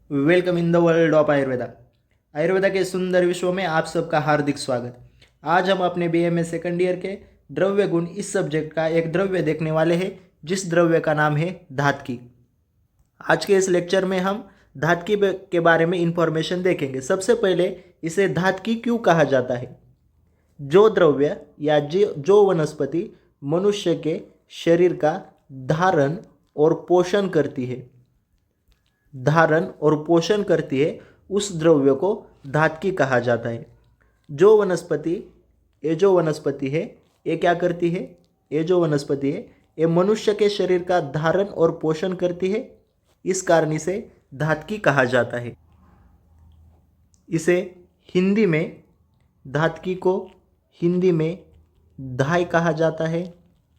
Welcome in the world of Ayurveda. Ayurveda के सुंदर विश्व में आप सबका हार्दिक स्वागत। आज हम अपने बीएमए सेकंड ईयर के द्रव्य गुण इस सब्जेक्ट का एक द्रव्य देखने वाले हैं, जिस द्रव्य का नाम है धातकी। आज के इस लेक्चर में हम धातकी के बारे में इंफॉर्मेशन देखेंगे। सबसे पहले इसे धातकी क्यों कहा जाता है। जो द्रव्य या जो वनस्पति मनुष्य के शरीर का धारण और पोषण करती है, उस द्रव्य को धातकी कहा जाता है। जो वनस्पति है, ये क्या करती है, ये मनुष्य के शरीर का धारण और पोषण करती है, इस कारण इसे धातकी कहा जाता है। इसे हिंदी में, धातकी को हिंदी में धाय कहा जाता है,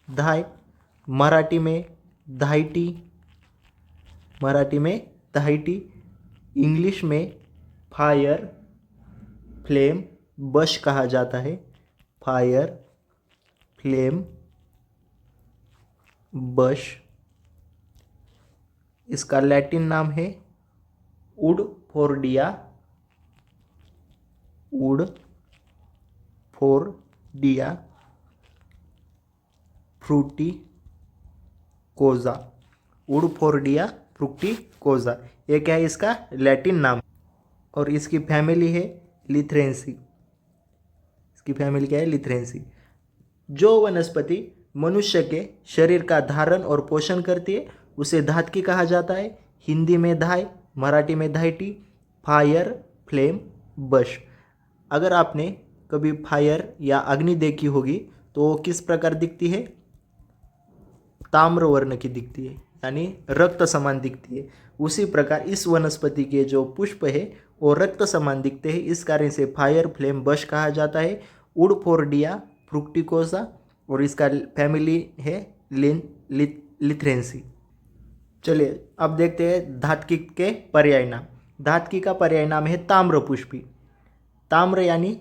धाय। मराठी में धायटी, इंग्लिश में फायर फ्लेम बश कहा जाता है, फायर फ्लेम बश। इसका लैटिन नाम है उडफोर्डिया, फ्रूटिकोजा, उडफोर्डिया फ्रूटिकोजा, ये क्या है, इसका लैटिन नाम। और इसकी फैमिली है लिथ्रेंसी। जो वनस्पति मनुष्य के शरीर का धारण और पोषण करती है, उसे धातकी कहा जाता है। हिंदी में धाय, मराठी में धायटी, फायर फ्लेम बश। अगर आपने कभी फायर या अग्नि देखी होगी तो वो किस प्रकार दिखती है, ताम्र वर्ण की दिखती है, यानी रक्त समान दिखती है। उसी प्रकार इस वनस्पति के जो पुष्प है वो रक्त समान दिखते हैं, इस कारण से फायर फ्लेम बश कहा जाता है, उडफोर्डिया फ्रूक्टिकोसा। और इसका फैमिली है लिथ्रेंसी। चलिए अब देखते हैं धातकी के पर्याय नाम। धातकी का पर्याय नाम है ताम्रपुष्पी। ताम्र यानी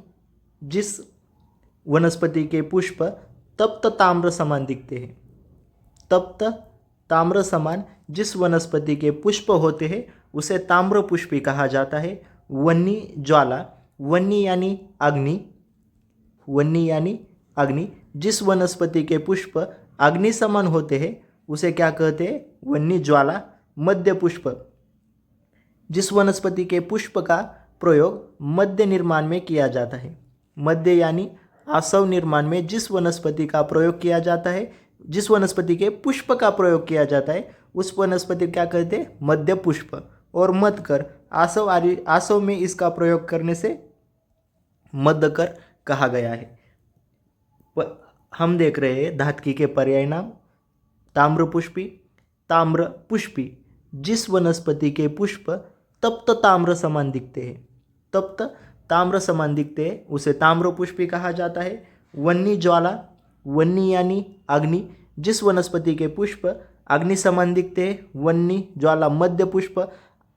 जिस वनस्पति के पुष्प तप्त ताम्र समान दिखते हैं, तप्त ताम्र समान जिस वनस्पति के पुष्प होते हैं उसे ताम्रपुष्पी कहा जाता है। वन्नी ज्वाला, वन्नी यानी अग्नि, जिस वनस्पति के पुष्प अग्नि समान होते हैं उसे क्या कहते हैं, वन्नी ज्वाला। मध्य पुष्प, जिस वनस्पति के पुष्प का प्रयोग मध्य निर्माण में किया जाता है। मध्य यानी आसव निर्माण में जिस वनस्पति का प्रयोग किया जाता है, जिस वनस्पति के पुष्प का प्रयोग किया जाता है, उस वनस्पति क्या कहते हैं, मध्य पुष्प। और मध्यकर, आसव में इसका प्रयोग करने से मध्यकर कहा गया है। हम देख रहे हैं धातकी के पर्याय नाम। ताम्रपुष्पी, जिस वनस्पति के पुष्प तप्त ताम्र समान दिखते हैं, उसे ताम्रपुष्पी कहा जाता है। वन्नी ज्वाला, वन्नी यानी अग्नि, जिस वनस्पति के पुष्प अग्नि समान दिखते हैं, वन्नी ज्वाला। मध्य पुष्प,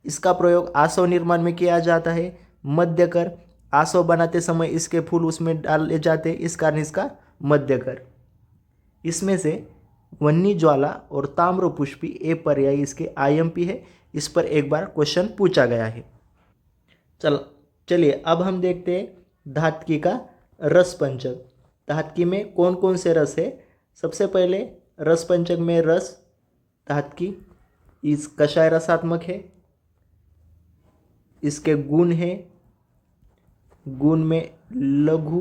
इसका प्रयोग आसव निर्माण में किया जाता है। मध्यकर, आसव बनाते समय इसके फूल उसमें डाले जाते हैं, इस कारण इसका मध्यकर। इसमें से वन्नी ज्वाला और ताम्रपुष्पी ये पर्याय इसके आईएमपी है। इस पर एक बार क्वेश्चन पूछा गया है। चलिए अब हम देखते हैं धातकी का रस पंचक। धातकी में कौन कौन से रस है। सबसे पहले रस पंचक में रस धातकी इस कषाय रसात्मक है। इसके गुण है, गुण में लघु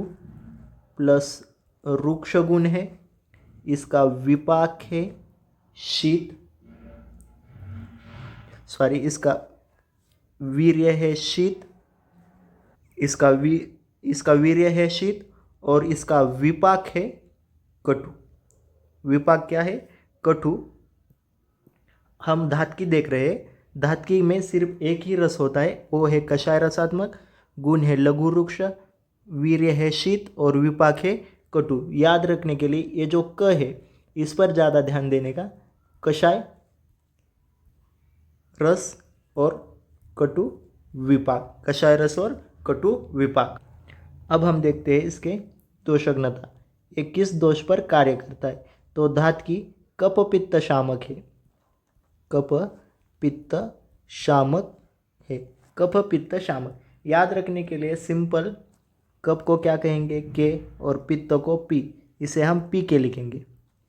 प्लस रुक्ष गुण है। इसका विपाक है शीत, इसका वीर्य है शीत, इसका वीर्य है शीत। और इसका विपाक है कटु। विपाक क्या है, कटु। हम धातकी देख रहे हैं, धातकी में सिर्फ एक ही रस होता है, वो है कषाय रसात्मक। गुण है लघु रुक्ष, वीर्य है शीत और विपाक है कटु। याद रखने के लिए ये जो क है इस पर ज़्यादा ध्यान देने का। कषाय रस और कटु विपाक, कषाय रस और कटु विपाक। अब हम देखते हैं इसके दोषज्ञता, ये किस दोष पर कार्य करता है। तो धातकी कप पित्त शामक है, कप पित्त शामक है। कफ पित्त शामक, याद रखने के लिए सिंपल कफ को क्या कहेंगे के और पित्त को पी, इसे हम पी के लिखेंगे,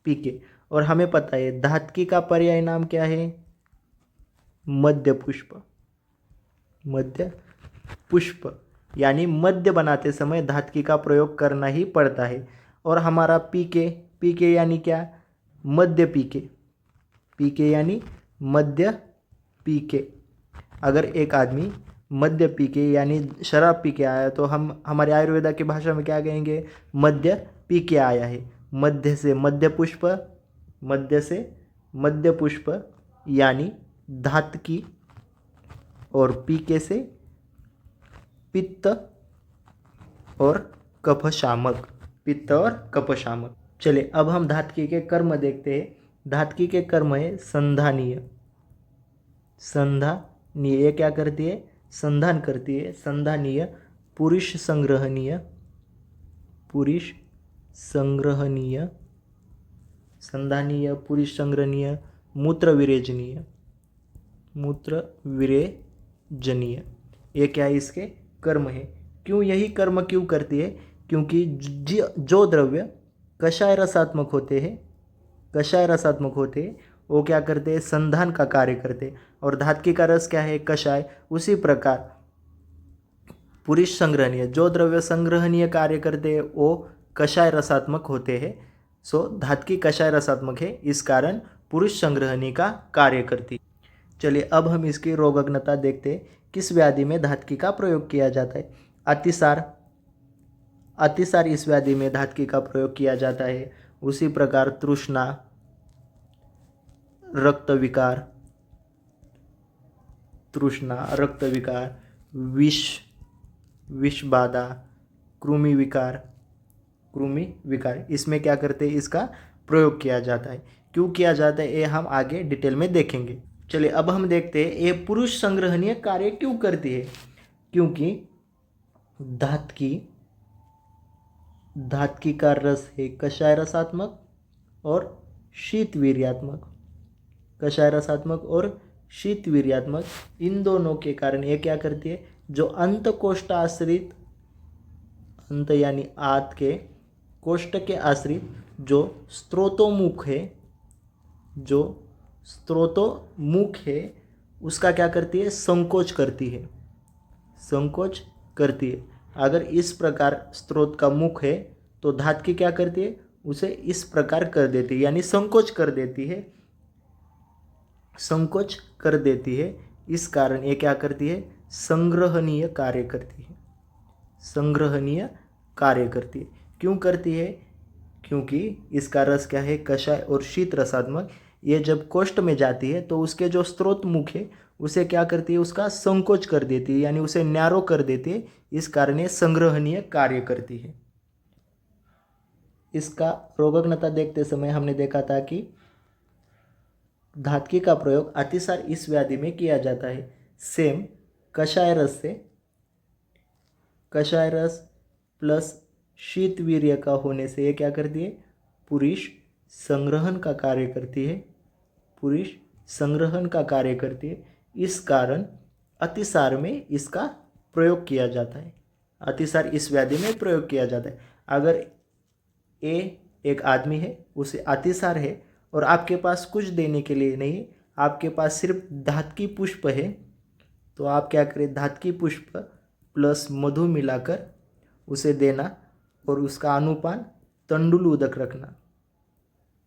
पी के। और हमें पता है धात्की का पर्याय नाम क्या है, मध्य पुष्प, मध्य पुष्प, यानी मध्य बनाते समय धात्की का प्रयोग करना ही पड़ता है। और हमारा पी के यानी क्या, मध्य पी के यानी मध्य पी के। अगर एक आदमी मध्य पी के यानी शराब पी के आया तो हम हमारे आयुर्वेदा की भाषा में क्या कहेंगे, मध्य पी के आया है। मध्य से मध्य पुष्प, मध्य से मध्य पुष्प यानी धात्की, और पी के से पित्त और कफ शामक, पित्त और कफ शामक। चलिए अब हम धात्की के कर्म देखते हैं। धात्की के कर्म है संधानीय, संधानीय, ये क्या करती है, संधान करती है। संधानीय, पुरुष संग्रहणीय, पुरुष संग्रहणीय, संधानीय, पुरुष संग्रहणीय, मूत्र विरेचनीय, मूत्र विरेचनीय, ये क्या है, इसके कर्म है। क्यों यही कर्म क्यों करती है, क्योंकि जो द्रव्य कषाय रसात्मक होते हैं, कषाय रसात्मक होते हैं, वो क्या करते हैं, संधान का कार्य करते हैं। और धात्की का रस क्या है, कषाय। उसी प्रकार पुरुष संग्रहणीय, जो द्रव्य संग्रहणीय कार्य करते हैं वो कषाय रसात्मक होते हैं। सो धात्की कषाय रसात्मक है, इस कारण पुरुष संग्रहणीय का कार्य करती है। चलिए अब हम इसकी रोगग्नता देखते हैं। किस व्याधि में धात्की का प्रयोग किया जाता है, अतिसार, अतिसार इस व्याधि में धात्की का प्रयोग किया जाता है। उसी प्रकार तृष्णा, रक्त विकार, तृष्णा, रक्त विकार, विष बाधा, कृमि विकार, कृमि विकार, इसमें क्या करते हैं, इसका प्रयोग किया जाता है। क्यों किया जाता है ये हम आगे डिटेल में देखेंगे। चलिए अब हम देखते हैं ये पुरुष संग्रहणीय कार्य क्यों करती है। क्योंकि धात्की का रस है कषाय रसात्मक और शीतवीर्यात्मक, कषाय रसात्मक और शीतवीर्यात्मक, इन दोनों के कारण ये क्या करती है, जो अंत कोष्ठ आश्रित, अंत यानी आत के, कोष्ठ के आश्रित जो स्त्रोतोमुख है, जो स्त्रोतोमुख है, उसका क्या करती है, संकोच करती है, संकोच करती है। अगर इस प्रकार स्त्रोत का मुख है तो धात्की क्या करती है, उसे इस प्रकार कर देती है, यानी संकोच कर देती है, संकोच कर देती है। इस कारण ये क्या करती है, संग्रहणीय कार्य करती है, संग्रहणीय कार्य करती है। क्यों करती है, क्योंकि इसका रस क्या है, कषाय और शीत रसात्मक। ये जब कोष्ठ में जाती है तो उसके जो स्त्रोत मुख है उसे क्या करती है, उसका संकोच कर देती है, यानी उसे नैरो कर देती है। इस कारण ये संग्रहणीय कार्य करती है। इसका रोगग्नता देखते समय हमने देखा था कि धात्की का प्रयोग अतिसार इस व्याधि में किया जाता है। सेम कषाय रस से, कषाय रस प्लस शीतवीर्य का होने से ये क्या करती है, पुरुष संग्रहण का कार्य करती है, पुरुष संग्रहण का कार्य करती है। इस कारण अतिसार में इसका प्रयोग किया जाता है, अतिसार इस व्याधि में प्रयोग किया जाता है। अगर एक आदमी है, उसे अतिसार है और आपके पास कुछ देने के लिए नहीं, आपके पास सिर्फ धात्की पुष्प है, तो आप क्या करें, धात्की पुष्प प्लस मधु मिलाकर उसे देना और उसका अनुपान तंडुल उदक रखना,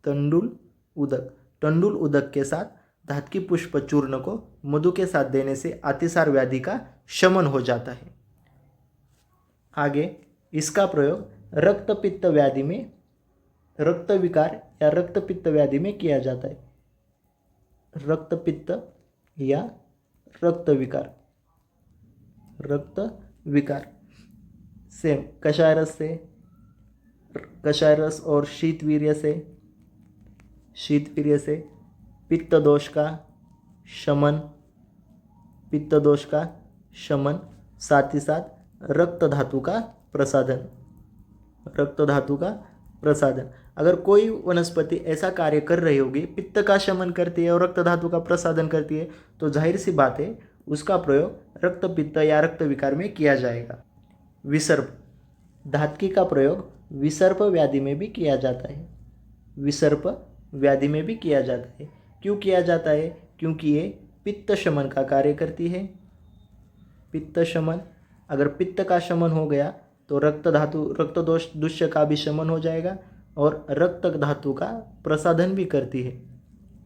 तंडुल उदक, तंडुल उदक के साथ धात्की पुष्प चूर्ण को मधु के साथ देने से अतिसार व्याधि का शमन हो जाता है। आगे इसका प्रयोग रक्त पित्त व्याधि में, रक्त विकार या रक्त पित्त व्याधि में किया जाता है। रक्त पित्त या रक्त विकार, रक्त विकार सेम कषाय रस से, कषाय रस और शीतवीर्य से, शीतवीर्य से पित्त दोष का शमन, पित्त दोष का शमन, साथ ही साथ रक्त धातु का प्रसाधन, रक्त धातु का प्रसाधन। अगर कोई वनस्पति ऐसा कार्य कर रही होगी, पित्त का शमन करती है और रक्त धातु का प्रसाधन करती है, तो जाहिर सी बात है उसका प्रयोग रक्त पित्त या रक्त विकार में किया जाएगा। विसर्प, धात्की का प्रयोग विसर्प व्याधि में भी किया जाता है। विसर्प व्याधि में भी किया जाता है। क्यों किया जाता है? क्योंकि ये पित्त शमन का कार्य करती है। पित्त शमन, अगर पित्त का शमन हो गया तो रक्त दोष दुष्य का भी शमन हो जाएगा और रक्त धातु का प्रसाधन भी करती है।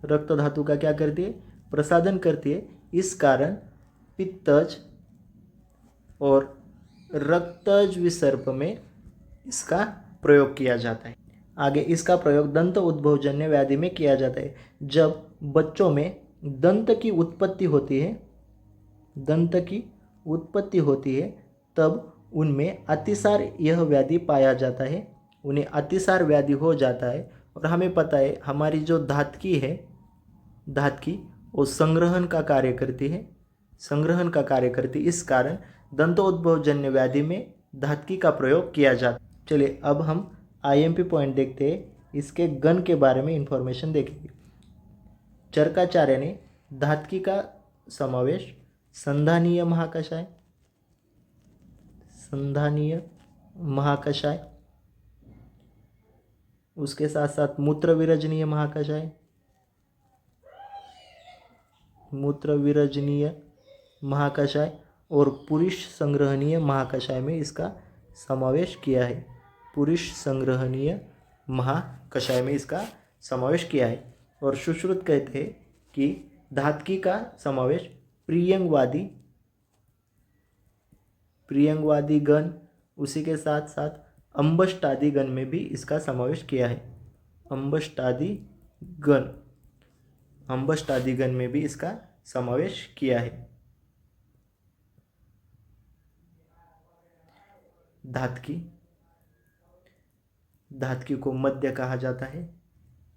रक्त धातु का क्या करती है? प्रसाधन करती है। इस कारण पित्तज और रक्तज विसर्प में इसका प्रयोग किया जाता है। आगे इसका प्रयोग दंत उद्भवजन्य व्याधि में किया जाता है। जब बच्चों में दंत की उत्पत्ति होती है, दंत की उत्पत्ति होती है, तब उनमें अतिसार यह व्याधि पाया जाता है। उन्हें अतिसार व्याधि हो जाता है। और हमें पता है हमारी जो धात्की है, धात्की वो संग्रहण का कार्य करती है, संग्रहण का कार्य करती है। इस कारण दंतोद्भवजन्य व्याधि में धात्की का प्रयोग किया जाता है। चलिए अब हम आईएमपी पॉइंट देखते हैं। इसके गण के बारे में इंफॉर्मेशन देखेंगे। चरकाचार्य ने धात्की का समावेश संधानीय महाकषाय, संधानीय महाकषाय, उसके साथ साथ मूत्र विरजनीय महाकषाय, मूत्र विरजनीय महाकषाय और पुरुष संग्रहणीय महाकषाय में इसका समावेश किया है। पुरुष संग्रहणीय महाकषाय में इसका समावेश किया है। और सुश्रुत कहते हैं कि धात्की का समावेश प्रियंगवादी गण, उसी के साथ साथ अंबष्टादि गण में भी इसका समावेश किया है। अंबष्टादि गण में भी इसका समावेश किया है। धात्की को मध्य कहा जाता है।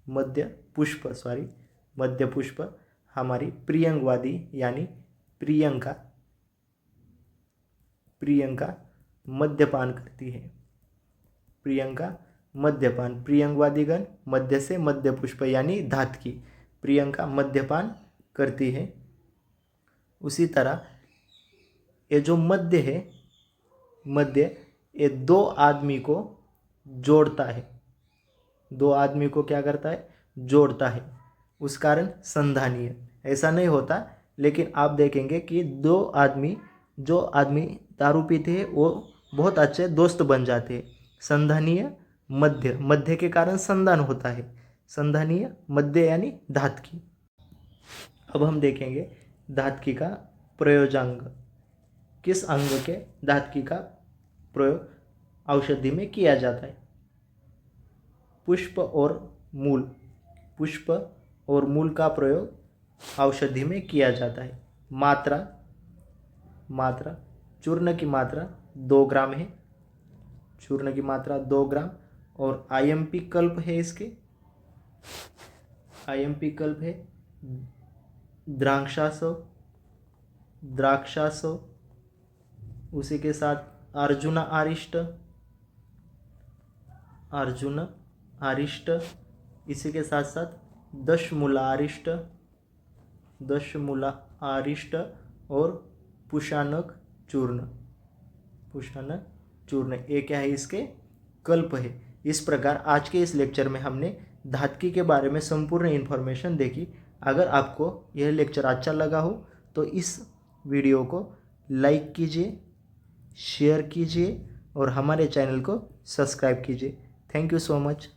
मध्य पुष्प हमारी प्रियंगवादी यानी प्रियंका मद्यपान करती है। प्रियंगवादी गण मध्य से मध्य पुष्प यानी धात्की, प्रियंका मद्यपान करती है। उसी तरह ये जो मध्य है, ये दो आदमी को जोड़ता है। दो आदमी को क्या करता है? जोड़ता है। उस कारण संधानीय। ऐसा नहीं होता, लेकिन आप देखेंगे कि जो आदमी दारू पीते हैं वो बहुत अच्छे दोस्त बन जाते हैं। संधानीय मध्य के कारण संधान होता है। संधानीय मध्य यानी धात्की। अब हम देखेंगे धात्की का प्रयोजांग, किस अंग के धात्की का प्रयोग औषधि में किया जाता है। पुष्प और मूल का प्रयोग औषधि में किया जाता है। मात्रा चूर्ण की मात्रा 2 ग्राम है। चूर्ण की मात्रा 2 ग्राम। और आईएमपी कल्प है इसके, आईएमपी कल्प है द्राक्षासव, उसी के साथ अर्जुन आरिष्ट, इसी के साथ साथ दशमूला आरिष्ट और पुषानक चूर्ण ये क्या है? इसके कल्प है। इस प्रकार आज के इस लेक्चर में हमने धात्की के बारे में संपूर्ण इन्फॉर्मेशन देखी। अगर आपको यह लेक्चर अच्छा लगा हो तो इस वीडियो को लाइक कीजिए, शेयर कीजिए और हमारे चैनल को सब्सक्राइब कीजिए। Thank you so much.